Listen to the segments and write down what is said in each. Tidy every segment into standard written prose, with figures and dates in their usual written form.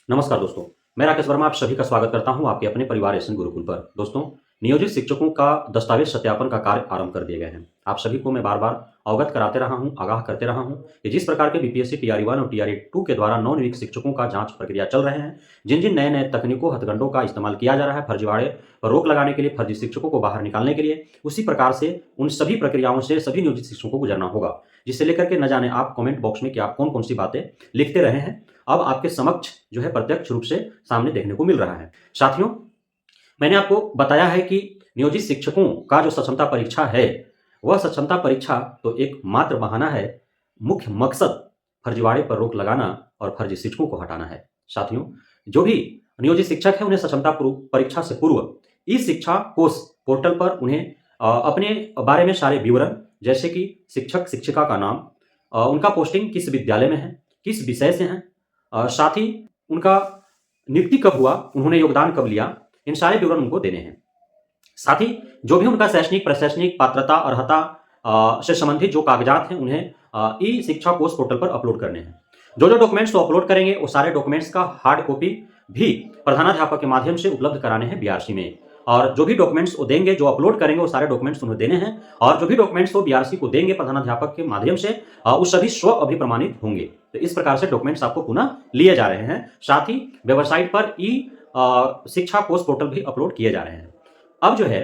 नमस्कार दोस्तों, मैं राकेश वर्मा आप सभी का स्वागत करता हूं आपके अपने परिवार एसएन गुरुकुल पर। दोस्तों, नियोजित शिक्षकों का दस्तावेज सत्यापन का कार्य आरंभ कर दिए गए हैं। आप सभी को मैं बार-बार अवगत कराते रहा हूं, आगाह करते रहा हूं कि जिस प्रकार के बीपीएससी टीआरई 1 और टीआरई 2 के द्वारा नवनियुक्त शिक्षकों का जांच प्रक्रिया चल रहे हैं, जिन-जिन नए-नए तकनीकों, हथकंडों का इस्तेमाल किया जा रहा है फर्जीवाड़े पर रोक लगाने के लिए, फर्जी शिक्षकों को बाहर निकालने के लिए, उसी प्रकार से उन सभी प्रक्रियाओं से सभी नियोजित शिक्षकों को गुजरना होगा। जिससे लेकर के न जाने आप कमेंट बॉक्स में क्या कौन-कौन सी बातें लिखते रहे हैं, अब आपके समक्ष जो है प्रत्यक्ष रूप से सामने देखने को मिल रहा है। साथियों, मैंने आपको बताया है कि नियोजित शिक्षकों का जो सक्षमता परीक्षा है, वह सक्षमता परीक्षा तो एक मात्र बहाना है, मुख्य मकसद फर्जीवाड़े पर रोक लगाना और फर्जी शिक्षकों को हटाना है। साथियों, जो भी नियोजित शिक्षक है उन्हें सक्षमता परीक्षा से पूर्व ई-शिक्षा कोष पोर्टल पर उन्हें अपने बारे में सारे विवरण जैसे कि शिक्षक, शिक्षिका का नाम, उनका पोस्टिंग किस विद्यालय में है, किस विषय से हैं, साथ ही उनका नियुक्ति कब हुआ, उन्होंने योगदान कब लिया, इन सारे विवरण उनको देने हैं। साथ ही जो भी उनका शैक्षणिक, प्रशैक्षणिक पात्रता, अर्हता से संबंधित जो कागजात हैं उन्हें ई-शिक्षा कोष पोर्टल पर अपलोड करने हैं। जो-जो डॉक्यूमेंट्स वो अपलोड करेंगे वो सारे डॉक्यूमेंट्स का हार्ड कॉपी भी प्रधानाध्यापक के माध्यम से उपलब्ध कराने हैं बीआरसी में। और जो भी डॉक्यूमेंट्स वो देंगे, जो अपलोड करेंगे वो सारे डॉक्यूमेंट्स उन्हें देने हैं और जो भी डॉक्यूमेंट्स वो बीआरसी को देंगे प्रधानाध्यापक के माध्यम से वो सभी स्व अभिप्रमाणित होंगे। तो इस प्रकार से डॉक्यूमेंट्स आपको पुनः लिए जा रहे हैं। साथ ही वेबसाइट पर शिक्षा कोष पोर्टल भी अपलोड किए जा रहे हैं। अब जो है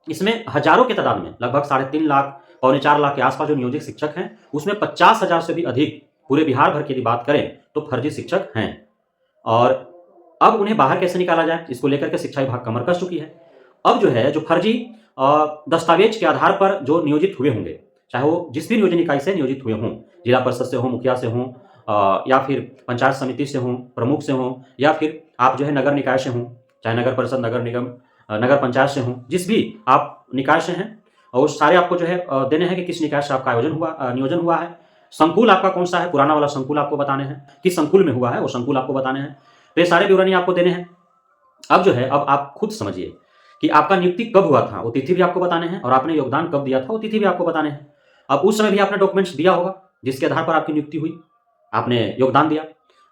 इसमें हजारों के तादाद में लगभग 3.5 लाख, पौने 4 लाख के आसपास जो नियोजित शिक्षक हैं, उसमें 50,000 से भी अधिक पूरे बिहार भर की यदि बात करें तो फर्जी शिक्षक हैं। और अब उन्हें बाहर कैसे निकाला जाए, इसको लेकर के शिक्षा विभाग कमर कस चुकी है। अब जो है जो फर्जी दस्तावेज के आधार पर जो नियोजित हुए होंगे, चाहे वो जिस भी नियोजन इकाई से नियोजित हुए हों, जिला परिषद से हों, मुखिया से हों, या फिर पंचायत समिति से हों, प्रमुख से हों, या फिर आप जो है नगर निकाय से हों, चाहे नगर परिषद, नगर निगम, नगर पंचायत से हों, जिस भी आप निकाय से हैं, और सारे आपको जो है देने हैं कि किस निकाय से आपका नियोजन हुआ है, संकुल आपका कौन सा है, पुराना वाला संकुल आपको बताने हैं, किस संकुल में हुआ है वो संकुल आपको बताने हैं। तो ये सारे विवरण आपको देने हैं। अब जो है अब आप खुद समझिए कि आपका नियुक्ति कब हुआ था, वो तिथि भी आपको बताने हैं, और आपने योगदान कब दिया था वो तिथि भी आपको बताने हैं। अब उस समय भी आपने डॉक्यूमेंट्स दिया होगा जिसके आधार पर आपकी नियुक्ति हुई, आपने योगदान दिया।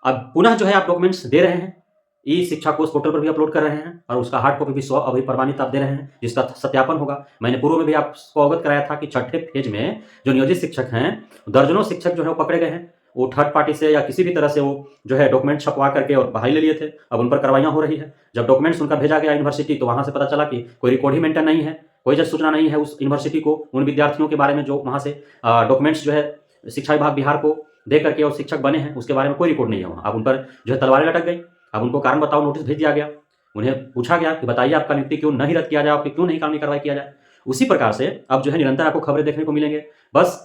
अब पुनः जो है आप डॉक्यूमेंट्स दे रहे हैं, ई शिक्षा कोष पोर्टल पर भी अपलोड कर रहे हैं और उसका हार्ड कॉपी भी स्व अभिप्रमाणित आप दे रहे हैं जिसका सत्यापन होगा। मैंने पूर्व में भी आपको अवगत कराया था कि छठे फेज में जो नियोजित शिक्षक हैं, दर्जनों शिक्षक जो है वो पकड़े गए हैं। वो थर्ड पार्टी से या किसी भी तरह से वो जो है डॉक्यूमेंट छपवा करके और बहाली ले लिए थे। अब उन पर कार्रवाइयां हो रही है। जब डॉक्यूमेंट्स उनका भेजा गया यूनिवर्सिटी तो वहां से पता चला कि कोई रिकॉर्ड ही मेंटेन नहीं है, कोई जब सूचना नहीं है उस यूनिवर्सिटी को उन विद्यार्थियों के बारे में जो वहां से डॉक्यूमेंट्स जो है शिक्षा विभाग बिहार को दे करके और शिक्षक बने हैं, उसके बारे में कोई रिकॉर्ड नहीं है वहाँ। अब उन पर जो है तलवारें लटक गई। अब उनको कारण बताओ नोटिस भेज दिया गया। उन्हें पूछा गया कि बताइए आपका नियुक्ति क्यों नहीं रद्द किया जाए, आपकी क्यों नहीं कानूनी कार्रवाई किया जाए। उसी प्रकार से अब जो है निरंतर आपको खबरें देखने को मिलेंगे। बस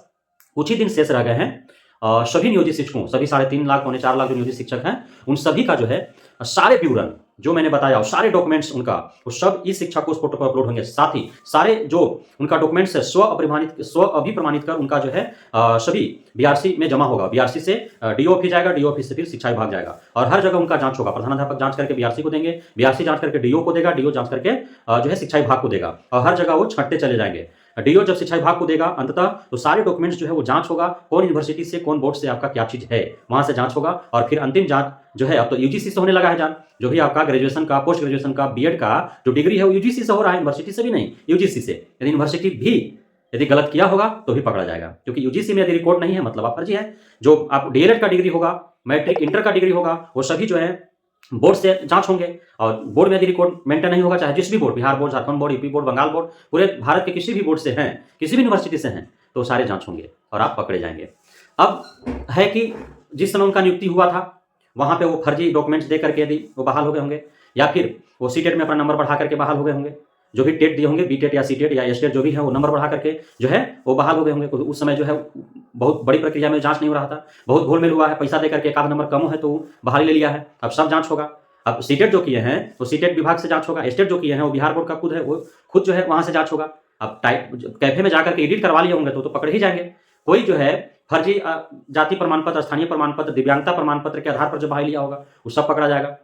कुछ ही दिन शेष रह गए हैं। सभी नियोजित शिक्षकों, सभी 3.5 लाख, पौने 4 लाख जो नियोजित शिक्षक हैं, उन सभी का जो है सारे विवरण जो मैंने बताया और सारे डॉक्यूमेंट्स उनका वो सब इस शिक्षा कोष पोर्टल पर अपलोड होंगे। साथ ही सारे जो उनका डॉक्यूमेंट्स है स्व अभिप्रमाणित कर उनका जो है सभी बीआरसी में जमा होगा। बीआरसी से डीओ ऑफिस जाएगा, डीओ ऑफिस से फिर शिक्षा विभाग जाएगा और हर जगह उनका जांच होगा। प्रधानाध्यापक जांच करके बीआरसी को देंगे, बीआरसी जांच करके डीओ को देगा, डीओ जांच करके जो है शिक्षा विभाग को देगा और हर जगह वो छंटते चले जाएंगे। डीओ जब शिक्षा विभाग को देगा अंततः तो सारे डॉक्यूमेंट्स जो है वो जांच होगा, कौन यूनिवर्सिटी से, कौन बोर्ड से आपका क्या चीज है, वहां से जांच होगा और फिर अंतिम जांच जो है अब तो यूजीसी से होने लगा है जांच। जो भी आपका ग्रेजुएशन का, पोस्ट ग्रेजुएशन का, बीएड का जो डिग्री है वो यूजीसी से हो रहा है, यूनिवर्सिटी से भी नहीं, यूजीसी से। यदि यूनिवर्सिटी भी यदि गलत किया होगा तो भी पकड़ा जाएगा, क्योंकि यूजीसी में यदि रिकॉर्ड नहीं है मतलब आप फर्जी है। जो आप डीएलएड का डिग्री होगा, मैट्रिक इंटर का डिग्री होगा, वो सभी जो है बोर्ड से जांच होंगे और बोर्ड में यदि रिकॉर्ड मेंटेन नहीं होगा, चाहे जिस भी board, Bihar board, Jharkhand board, UP board, Bengal board, पूरे भारत के किसी भी बोर्ड से हैं, किसी भी यूनिवर्सिटी से हैं, तो सारे जांच होंगे और आप पकड़े जाएंगे। अब है कि जिस समय उनका नियुक्ति हुआ था वहां पे वो फर्जी डॉक्यूमेंट्स दे करके यदि वो बहाल हो गए होंगे या फिर वो सीटेट में अपना नंबर बढ़ा करके बहाल हो गए होंगे, जो भी टेट दिए होंगे, बीटेट या सीटेट या एसटेट जो भी है वो नंबर बढ़ा करके जो है वो बहाल हो गए होंगे। उस समय जो है बहुत बड़ी प्रक्रिया में जांच नहीं हो रहा था, बहुत घोलमेल हुआ है, पैसा दे करके एक आध नंबर कम है तो बहाली ले लिया है। अब सब जांच होगा। अब सीटेट जो किए हैं तो सीटेट विभाग से जांच होगा, एस्टेट जो किए हैं वो बिहार बोर्ड का खुद है, वो खुद जो है वहां से जांच होगा। अब टाइप कैफे में जाकर के एडिट करवा लिए होंगे तो पकड़े ही जाएंगे। कोई जो है फर्जी जाति प्रमाण पत्र, स्थानीय प्रमाण पत्र, दिव्यांगता प्रमाण पत्र के आधार पर जो बहाली लिया होगा वो सब पकड़ा जाएगा,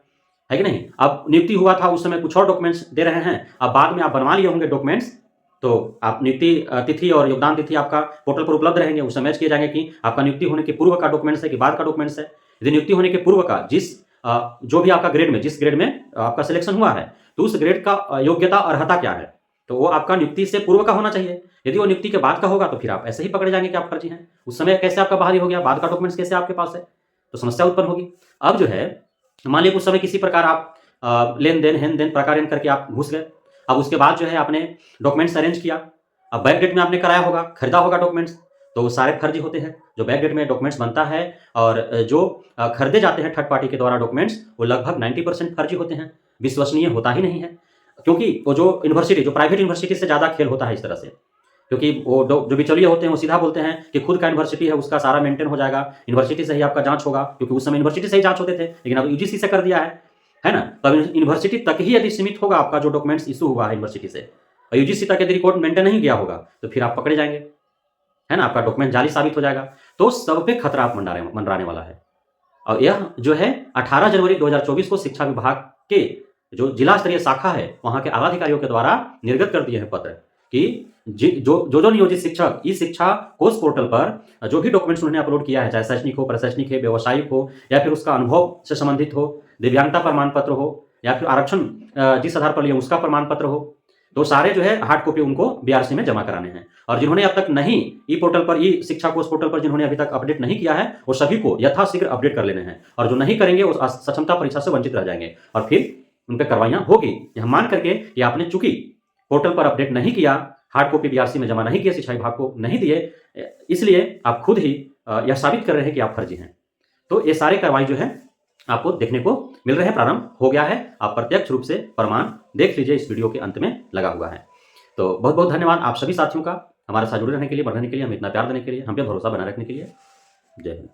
है कि नहीं। अब नियुक्ति हुआ था उस समय कुछ और डॉक्यूमेंट्स दे रहे हैं, अब बाद में आप बनवा लिए होंगे डॉक्यूमेंट्स, तो आप नियुक्ति तिथि और योगदान तिथि आपका पोर्टल पर उपलब्ध रहेंगे। उस समय मैच किए जाएंगे कि आपका नियुक्ति होने के पूर्व का डॉक्यूमेंट्स है कि बाद का डॉक्यूमेंट्स है। यदि नियुक्ति होने के पूर्व का जिस जो भी आपका ग्रेड में, जिस ग्रेड में आपका सिलेक्शन हुआ है, तो उस ग्रेड का योग्यता अर्हता क्या है, तो वो आपका नियुक्ति से पूर्व का होना चाहिए। यदि वो नियुक्ति के बाद का होगा तो फिर आप ऐसे ही पकड़े जाएंगे कि आप फर्जी हैं। उस समय कैसे आपका बहाली हो गया, बाद का डॉक्यूमेंट्स कैसे आपके पास है, तो समस्या उत्पन्न होगी। अब जो है मान लीजिए उस समय किसी प्रकार आप लेन देन हेन देन प्रकार करके आप घुस गए। अब उसके बाद जो है आपने डॉक्यूमेंट्स अरेंज किया, अब बैक डेट में आपने कराया होगा, खरीदा होगा डॉक्यूमेंट्स, तो वो सारे फर्जी होते हैं। जो बैक डेट में डॉक्यूमेंट्स बनता है और जो खरीदे जाते हैं थर्ड पार्टी के द्वारा डॉक्यूमेंट्स, वो लगभग 90% फर्जी होते हैं, विश्वसनीय होता ही नहीं है। क्योंकि वो जो यूनिवर्सिटी, जो प्राइवेट यूनिवर्सिटी से ज़्यादा खेल होता है इस तरह से, क्योंकि वो जो बिचौलिए होते हैं वो सीधा बोलते हैं कि खुद का यूनिवर्सिटी है, उसका सारा मेंटेन हो जाएगा, यूनिवर्सिटी से ही आपका जांच होगा, क्योंकि उस समय यूनिवर्सिटी से ही जांच होते थे, लेकिन अब यूजीसी से कर दिया है ना। तो अब यूनिवर्सिटी तक ही यदि सीमित होगा आपका जो डॉक्यूमेंट्स इशू हुआ है यूनिवर्सिटी से, और यूजीसी तक यदि रिकॉर्ड मेंटेन नहीं किया होगा, तो फिर आप पकड़े जाएंगे, है ना, आपका डॉक्यूमेंट जाली साबित हो जाएगा। तो सब पे खतरा मंडराने वाला है। और यह जो है 18 जनवरी 2024 को शिक्षा विभाग के जो जिला स्तरीय शाखा है वहां के आला अधिकारियों के द्वारा निर्गत कर दिए हैं पत्र कि जो नियोजित शिक्षक इस शिक्षा कोष पोर्टल पर जो भी डॉक्यूमेंट्स उन्होंने अपलोड किया है, चाहे शैक्षणिक हो, प्रशैक्षणिक है, व्यवसायिक हो, या फिर उसका अनुभव से संबंधित हो, दिव्यांगता प्रमाण पत्र हो, या फिर आरक्षण जिस आधार पर लिया उसका प्रमाण पत्र हो, तो सारे जो है हार्ड कॉपी उनको बीआरसी में जमा कराने हैं। और जिन्होंने अब तक नहीं ई पोर्टल पर, ई शिक्षा कोष पोर्टल पर जिन्होंने अभी तक अपडेट नहीं किया है, वो सभी को यथाशीघ्र अपडेट कर लेने हैं। और जो नहीं करेंगे वो सक्षमता परीक्षा से वंचित रह जाएंगे और फिर उन पर कार्रवाइयां होगी। यह मान करके कि आपने चूंकि पोर्टल पर अपडेट नहीं किया, हार्ड कॉपी बीआरसी में जमा नहीं किया, शिक्षा विभाग को नहीं दिए, इसलिए आप खुद ही यह साबित कर रहे हैं कि आप फर्जी हैं। तो ये सारे कार्रवाई जो है आपको देखने को मिल रहे हैं, प्रारंभ हो गया है। आप प्रत्यक्ष रूप से प्रमाण देख लीजिए, इस वीडियो के अंत में लगा हुआ है। तो बहुत बहुत धन्यवाद आप सभी साथियों का हमारे साथ जुड़े रहने के लिए, बढ़ने के लिए, हमें इतना प्यार देने के लिए, हम पे भरोसा बनाए रखने के लिए। जय हिंद।